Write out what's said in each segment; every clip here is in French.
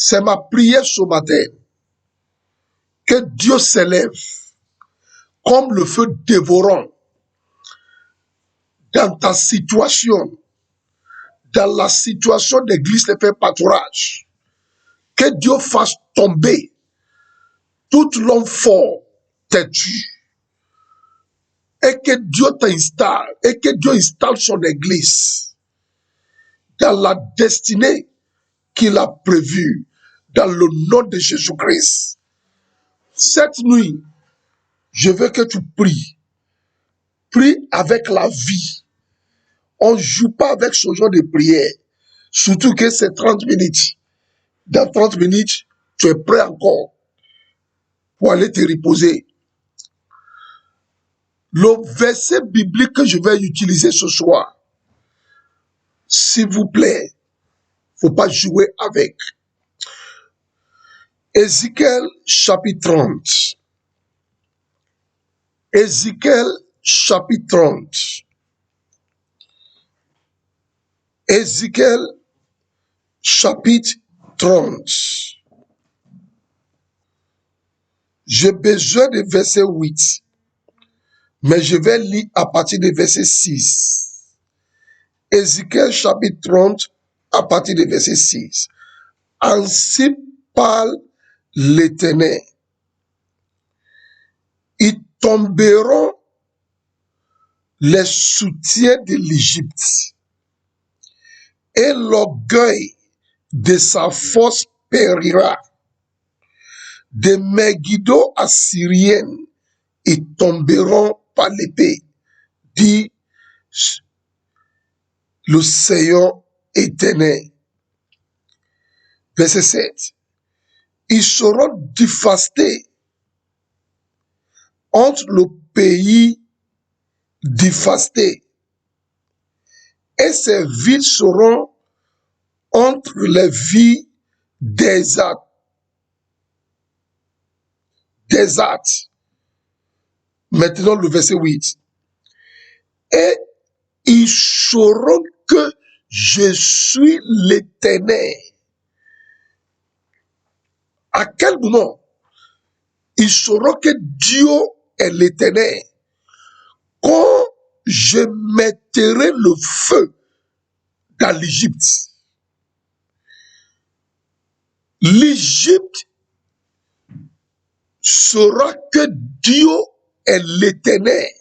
C'est ma prière ce matin que Dieu s'élève comme le feu dévorant dans ta situation, dans la situation d'église de fait pâturage. Que Dieu fasse tomber tout l'homme fort têtu et que Dieu t'installe et que Dieu installe son église dans la destinée qu'il a prévue dans le nom de Jésus-Christ. Cette nuit, je veux que tu pries. Prie avec la vie. On ne joue pas avec ce genre de prière. Surtout que c'est 30 minutes. Dans 30 minutes, tu es prêt encore pour aller te reposer. Le verset biblique que je vais utiliser ce soir, s'il vous plaît, il ne faut pas jouer avec. Ézéchiel chapitre 30. Ézéchiel chapitre 30. Ézéchiel chapitre 30. J'ai besoin de verset 8, mais je vais lire à partir de verset 6. Ézéchiel chapitre 30 à partir de verset 6. Ainsi parle l'Éternel. Ils tomberont les soutiens de l'Égypte et l'orgueil de sa force périra. Des Megiddo assyriennes, ils tomberont par l'épée, dit le Seigneur éternel. Verset 7. Ils seront dévastés entre le pays dévasté et ces villes seront entre les villes désertes. Maintenant le verset 8. Et ils sauront que je suis l'Éternel. À quel moment ils sauront que Dieu est l'Éternel? Quand je mettrai le feu dans l'Égypte. L'Égypte saura que Dieu est l'Éternel.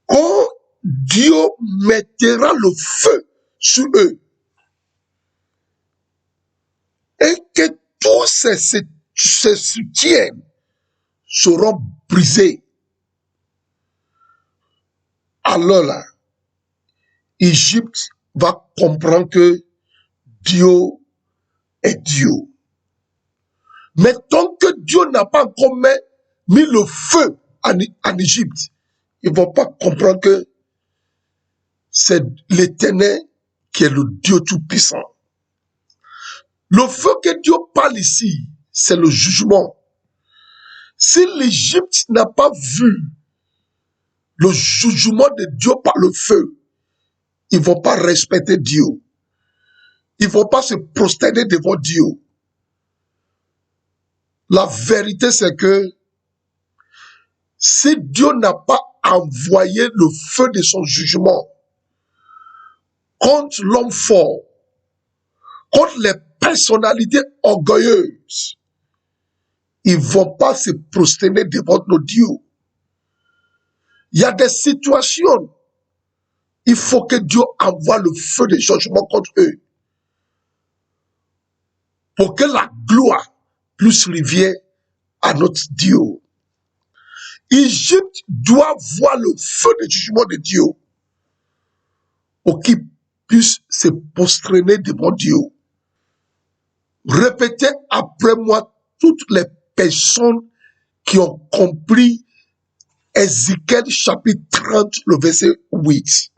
Quand Dieu mettra le feu sur eux et que tous ces soutiens seront brisés, alors là, l'Égypte va comprendre que Dieu est Dieu. Mais tant que Dieu n'a pas encore mis le feu en Égypte, ils ne vont pas comprendre que c'est l'Éternel qui est le Dieu Tout-Puissant. Le feu que Dieu parle ici, c'est le jugement. Si l'Égypte n'a pas vu le jugement de Dieu par le feu, ils ne vont pas respecter Dieu. Ils ne vont pas se prosterner devant Dieu. La vérité, c'est que si Dieu n'a pas envoyé le feu de son jugement contre l'homme fort, contre les personnalités orgueilleuses, ils ne vont pas se prosterner devant nos dieux. Il y a des situations, il faut que Dieu envoie le feu de jugement contre eux pour que la gloire puisse revenir à notre Dieu. L'Égypte doit voir le feu de jugement de Dieu pour qu'il puisse se prosterner devant Dieu. Répétez après moi toutes les personnes qui ont compris Ézéchiel chapitre 30, le verset 8.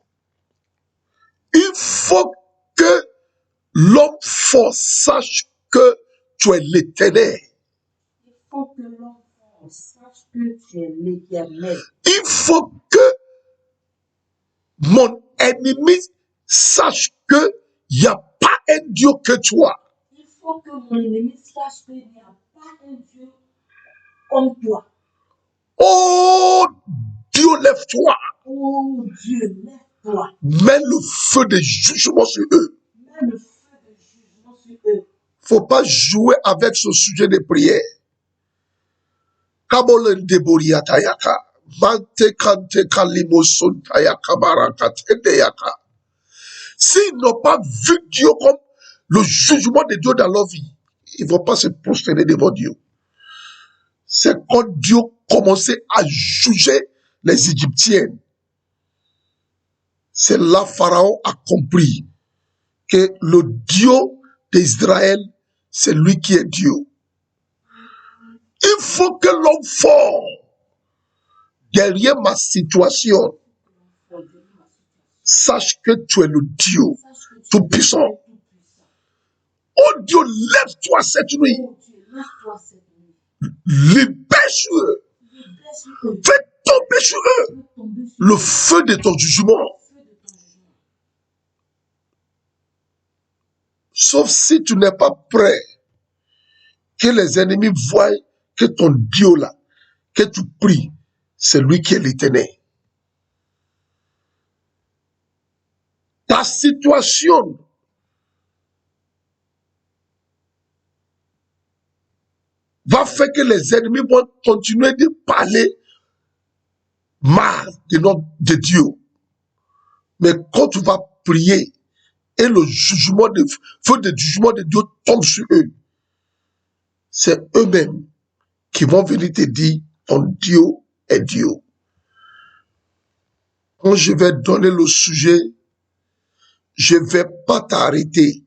Il faut que l'homme fort sache que tu es l'Éternel. Il faut que l'homme fort sache que tu es l'Éternel. Il faut que mon ennemi sache qu'il n'y a pas un Dieu que toi. Il faut que mon ennemi sache qu'il n'y a pas un Dieu comme toi. Oh Dieu, lève-toi. Oh Dieu, lève-toi. Mets le feu de jugement sur eux. Mets le feu de jugement sur eux. Faut pas jouer avec ce sujet de prière. Kabolen deboria tayaka. Mante kante kalimoson tayaka baraka tendeyaka. S'ils n'ont pas vu Dieu comme le jugement de Dieu dans leur vie, ils ne vont pas se prosterner devant Dieu. C'est quand Dieu commençait à juger les Égyptiens. C'est là Pharaon a compris que le Dieu d'Israël, c'est lui qui est Dieu. Il faut que l'homme fort, derrière ma situation, sache que tu es le Dieu tout-puissant. Oh Dieu, lève-toi cette nuit. Libère sur eux. Fais tomber sur eux le feu de ton jugement. Sauf si tu n'es pas prêt que les ennemis voient que ton Dieu là, que tu pries, c'est lui qui est l'Éternel. Ta situation va faire que les ennemis vont continuer de parler mal de Dieu. Mais quand tu vas prier et le jugement de feu de jugement de Dieu tombe sur eux, c'est eux-mêmes qui vont venir te dire ton Dieu est Dieu. Quand je vais donner le sujet, je ne vais pas t'arrêter.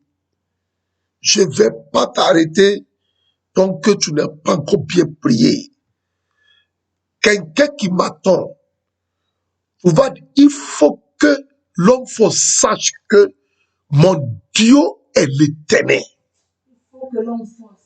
Je ne vais pas t'arrêter tant que tu n'as pas encore bien prié. Quelqu'un qui m'attend, il faut que l'homme sache que mon Dieu est l'Éternel. Il faut que l'homme sache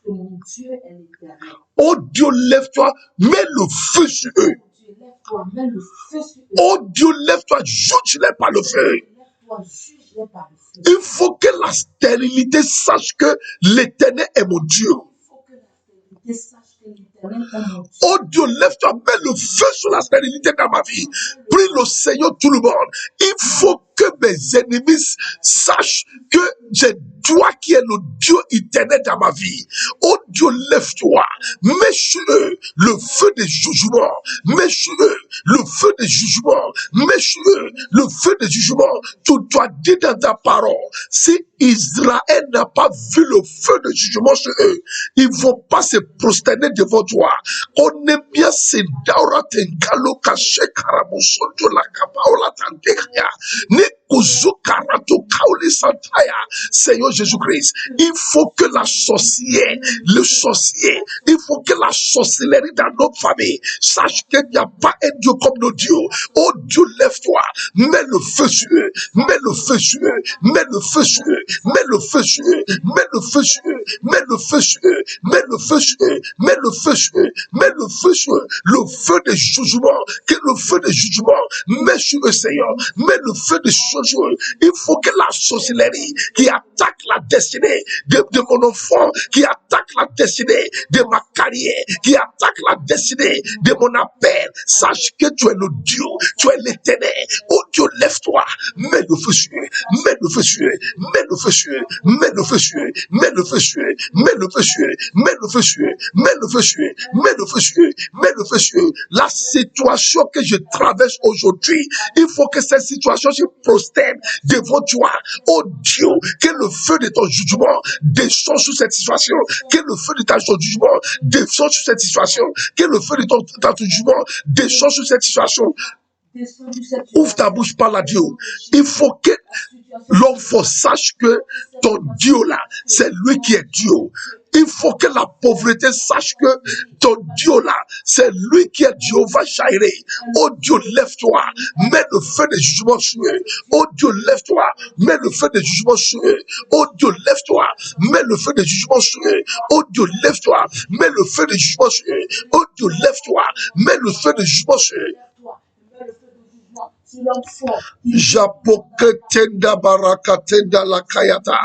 que mon Dieu est l'Éternel. Oh Dieu, lève-toi, mets le feu sur eux. Lève-toi, mets le feu sur eux. Oh Dieu, lève-toi, juge-les par le feu. Lève-toi, juge-les par le feu. Il faut que la stérilité sache que l'Éternel est mon Dieu. Il faut que la stérilité sache que l'Éternel est mon Dieu. Oh Dieu, lève-toi, mets le feu sur la stérilité dans ma vie. Prie le Seigneur tout le monde. Il faut que mes ennemis sachent que j'ai toi qui es le Dieu éternel dans ma vie. Oh Dieu, lève-toi. Mets sur eux le feu des jugements. Mets sur eux le feu des jugements. Mets sur eux le feu des jugements. Tu dois dire dans ta parole, si Israël n'a pas vu le feu de jugement sur eux, ils ne vont pas se prosterner devant toi. On est bien c'est daura tenkalo kache karamosondo la kapaola tantekaya. Ne kuzu karato kaoli santaya. Seigneur Jésus-Christ, il faut que le sorcier, il faut que la sorcellerie dans notre famille sache qu'il n'y a pas un Dieu comme nos dieux. Oh Dieu, lève-toi, mets le feu sur eux, mets le feu sur eux, mets le feu sur eux, mets le feu sur eux, mets le feu sur eux, mets le feu sur eux, mets le feu sur eux, mets le feu sur eux, mets le feu sur eux, le feu de jugement, que le feu de jugement, mets sur eux, Seigneur, mets le feu de jugement. Il faut que la sorcellerie qui attaque la destinée de mon enfant, qui attaque la destinée de ma carrière, qui attaque la destinée de mon appel, sache que tu es le Dieu, tu es l'Éternel. Oh Dieu, lève-toi, mets le feu sur eux, mets le feu sur eux, mets le feu sur eux, mets le feu sur eux, mets le feu sur eux, mets le feu sur eux, mets le feu sur eux, mets le feu sur eux, mets le feu sur eux, mets le feu sur eux. La situation que je traverse aujourd'hui, il faut que cette situation se prosterne devant toi. Oh Dieu, que le feu de ton jugement descend sur cette situation, que le feu de ton jugement descend sur cette situation, que le feu de ton jugement descend sur cette situation. Ouvre ta bouche, parle à Dieu. Il faut que l'homme sache que ton Dieu là, c'est lui qui est Dieu. Il faut que la pauvreté sache que ton Dieu là, c'est lui qui est Jéhovah Jireh. Oh Dieu, lève-toi, mets le feu de jugement sur eux. Oh Dieu, lève-toi, mets le feu de jugement sur eux. Oh Dieu, lève-toi, mets le feu de jugement sur eux. Oh Dieu, lève-toi, mets le feu de jugement sur eux. Oh Dieu, lève-toi, mets le feu de jugement sur eux. sur l'homme fort. Japoketenda barakatenda lakayata.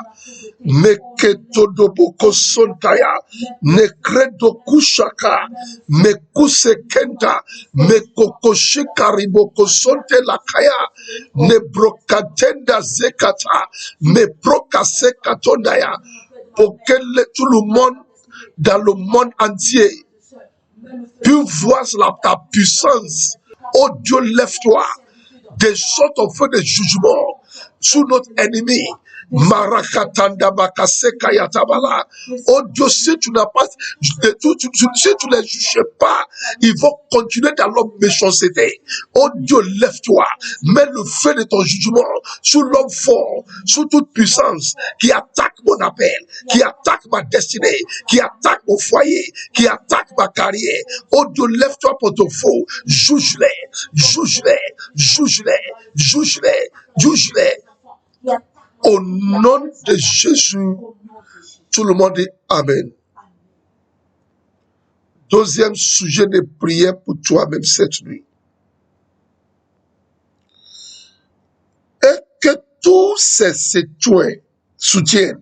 Meketodoboko sontaya. Nekredo kushaka. Mekuse kenta. Mekokoshika sonte lakaya. Nebrokatenda zekata. Meprokase katondaya. Pour que tout le monde dans le monde entier puisse voir ta puissance. Oh Dieu, lève-toi. Des sortes de feux de jugement sur notre ennemi. Marakatanda bakaseka yatabala. Oh Dieu, si tu n'as pas, si tu ne les juges pas, ils vont continuer dans leur méchanceté. Oh Dieu, lève-toi. Mets le feu de ton jugement sur l'homme fort, sur toute puissance qui attaque mon appel, qui attaque ma destinée, qui attaque mon foyer, qui attaque ma carrière. Oh Dieu, lève-toi pour ton faux. Juge-les, juge-les, juge-les, juge-les, juge-les. Au nom de Jésus, tout le monde dit Amen. Deuxième sujet de prière pour toi-même cette nuit. Et que tous ces soutiens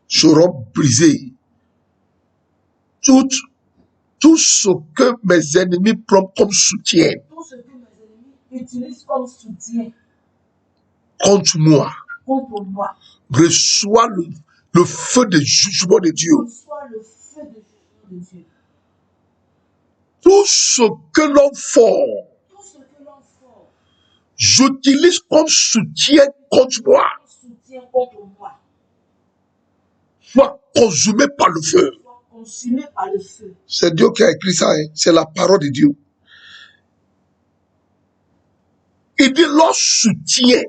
seront brisés. Tout ce que mes ennemis prennent comme soutien. Tout ce que mes ennemis utilisent comme soutien. Contre moi. Contre moi. Reçois le feu de jugement de Dieu. Reçois le feu de jugement de Dieu. Tout ce que l'homme fort, j'utilise comme soutien contre moi, soit consumé par le feu. C'est Dieu qui a écrit ça, hein? C'est la parole de Dieu. Il dit leur soutien,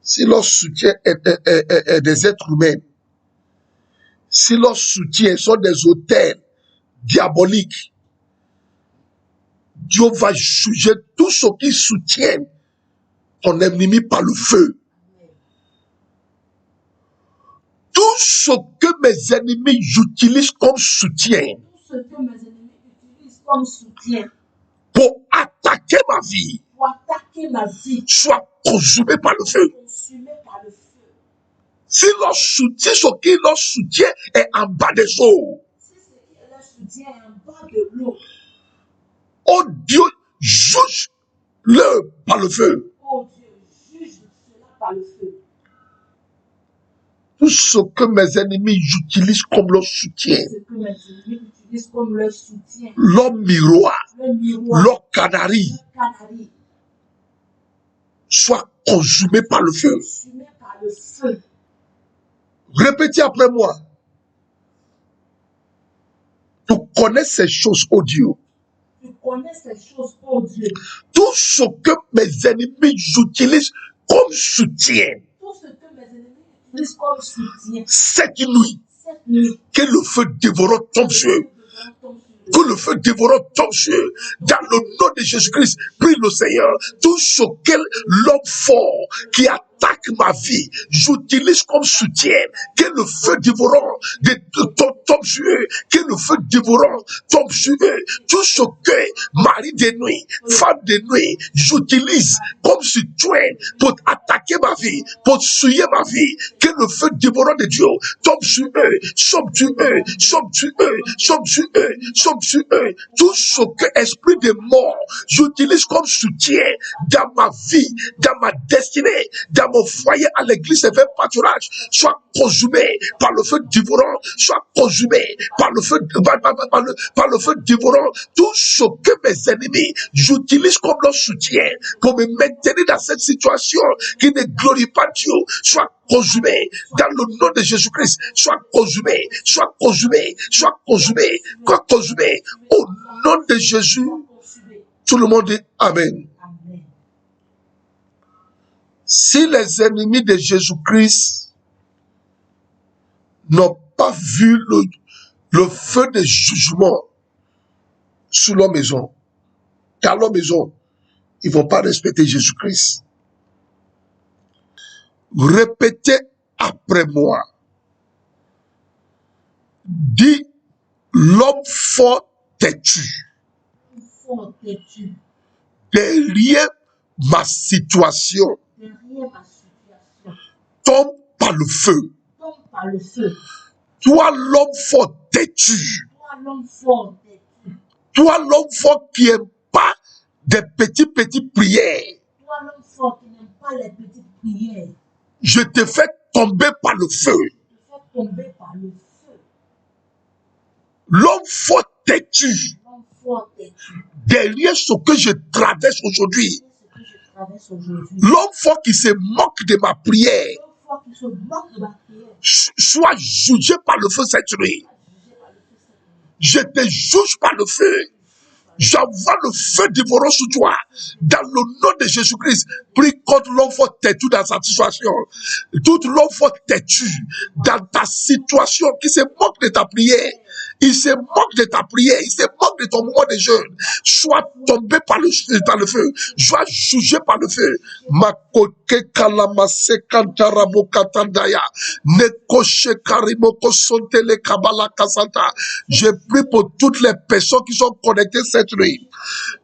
si leur soutien est des êtres humains, si leur soutien sont des autels diaboliques, Dieu va juger tout ce qui soutient ton ennemi par le feu. Tout ce que mes ennemis utilisent comme soutien, pour attaquer ma vie, soit consumé par le feu. Si leur soutien, ce qui leur soutient est en bas des eaux, oh Dieu, juge-le par le feu. Tout ce que mes ennemis utilisent comme leur soutien, leur miroir, leur canari, soit consumé par le feu. Répétez après moi. Tu connais ces choses, oh Dieu. Tout ce que mes ennemis utilisent comme soutien, cette nuit, que le feu dévorant tombe sur eux. Que le feu dévorant tombe sur eux. Dans le nom de Jésus-Christ, prie le Seigneur. Tout ce que l'homme fort qui attaque ma vie, j'utilise comme soutien. Que le feu dévorant tombe sur eux. Que le feu dévorant tombe sur eux. Tout ce que mari de nuit, femme de nuit, j'utilise comme soutien pour attaquer ma vie, pour souiller ma vie. Que le feu dévorant de Dieu tombe sur eux, tombe sur eux, tombe sur eux, tombe sur eux, tombe sur eux. Tout ce que esprit de mort j'utilise comme soutien dans ma vie, dans ma destinée, dans mon foyer à l'église et vers pâturage, soit consumé par le feu dévorant, soit consumé par le feu, par le feu dévorant. Tout ce que mes ennemis j'utilise comme leur soutien pour me maintenir dans cette situation qui ne glorifie pas Dieu, soit consumé dans le nom de Jésus-Christ, soit consumé, soit consumé, soit consumé, soit consumé au nom de Jésus. Tout le monde dit Amen. Si les ennemis de Jésus-Christ n'ont pas vu le feu de jugement sur leur maison, dans leur maison, ils ne vont pas respecter Jésus-Christ. Répétez après moi. Dis, l'homme fort têtu. Derrière ma situation derrière ma situation, tombe par le feu. tombe par le feu. Toi, l'homme fort têtu. Toi, l'homme fort têtu. Toi, l'homme fort qui n'aime pas des petites prières. Toi, l'homme fort qui n'aime pas les petites prières. Je te fais tomber par le feu. Je te fais tomber par le feu. L'homme fort têtu. L'homme fort têtu. Derrière ce que je traverse aujourd'hui. C'est ce que je traverse aujourd'hui. L'homme fort qui se moque de ma prière. L'homme fort qui se moque de ma prière. Soit jugé par le feu cette nuit. Je te juge par le feu. J'envoie le feu dévorant sur toi. Dans le nom de Jésus-Christ, prie contre l'homme fort têtu dans sa situation. Toute l'homme fort têtu dans ta situation qui se moque de ta prière. Il se moque de ta prière. Il se moque de ton moment de jeûne. Soit tombé par le feu. Soit jugé par le feu. Makoke kalamase kantarabo katandaya. Nekoche karimoko sontele kabala kasanta. Je prie pour toutes les personnes qui sont connectées cette nuit.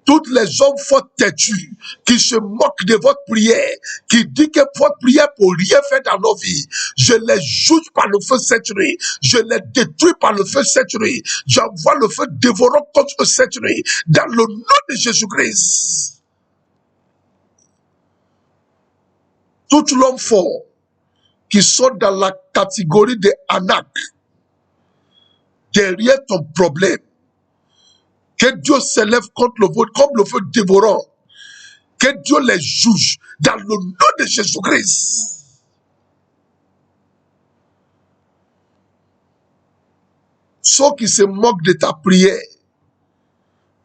Toutes les hommes forts têtus qui se moquent de votre prière, qui disent que votre prière pour rien faire dans nos vies, je les juge par le feu cette nuit, je les détruis par le feu cette nuit, j'envoie le feu dévorant contre eux cette nuit, dans le nom de Jésus-Christ. Tout l'homme fort qui sont dans la catégorie des Anak, derrière ton problème, que Dieu s'élève contre le vôtre comme le feu dévorant. Que Dieu les juge dans le nom de Jésus-Christ. Ceux qui se moquent de ta prière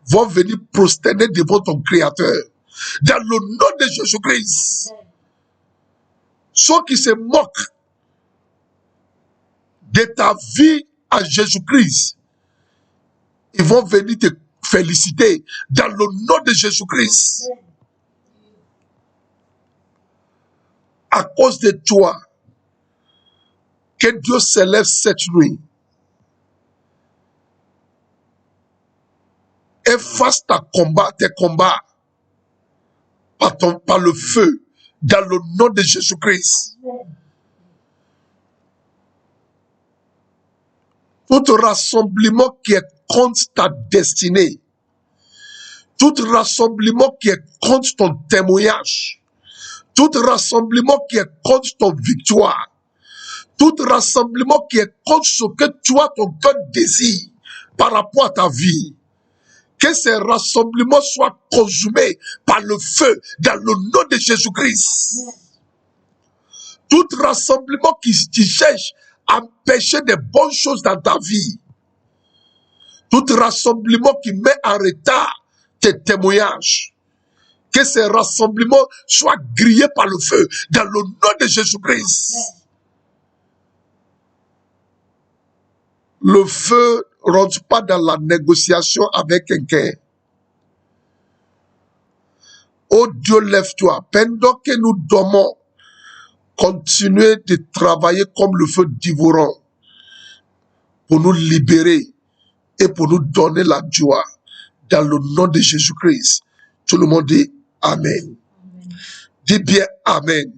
vont venir prosterner devant ton Créateur. Dans le nom de Jésus-Christ. Ceux qui se moquent de ta vie à Jésus-Christ, ils vont venir te féliciter dans le nom de Jésus-Christ. À cause de toi, que Dieu s'élève cette nuit et fasse tes combats par le feu dans le nom de Jésus-Christ. Tout rassemblement qui est contre ta destinée, tout rassemblement qui est contre ton témoignage, tout rassemblement qui est contre ton victoire, tout rassemblement qui est contre ce que toi, ton cœur désire par rapport à ta vie, que ces rassemblements soient consumés par le feu dans le nom de Jésus-Christ. Tout rassemblement qui cherche à empêcher des bonnes choses dans ta vie, tout rassemblement qui met en retard tes témoignages, que ces rassemblements soient grillés par le feu dans le nom de Jésus-Christ. Le feu ne rentre pas dans la négociation avec quelqu'un. Oh Dieu, lève-toi. Pendant que nous dormons, continuez de travailler comme le feu dévorant pour nous libérer et pour nous donner la joie. Dans le nom de Jésus-Christ. Tout le monde dit Amen. Dis bien Amen.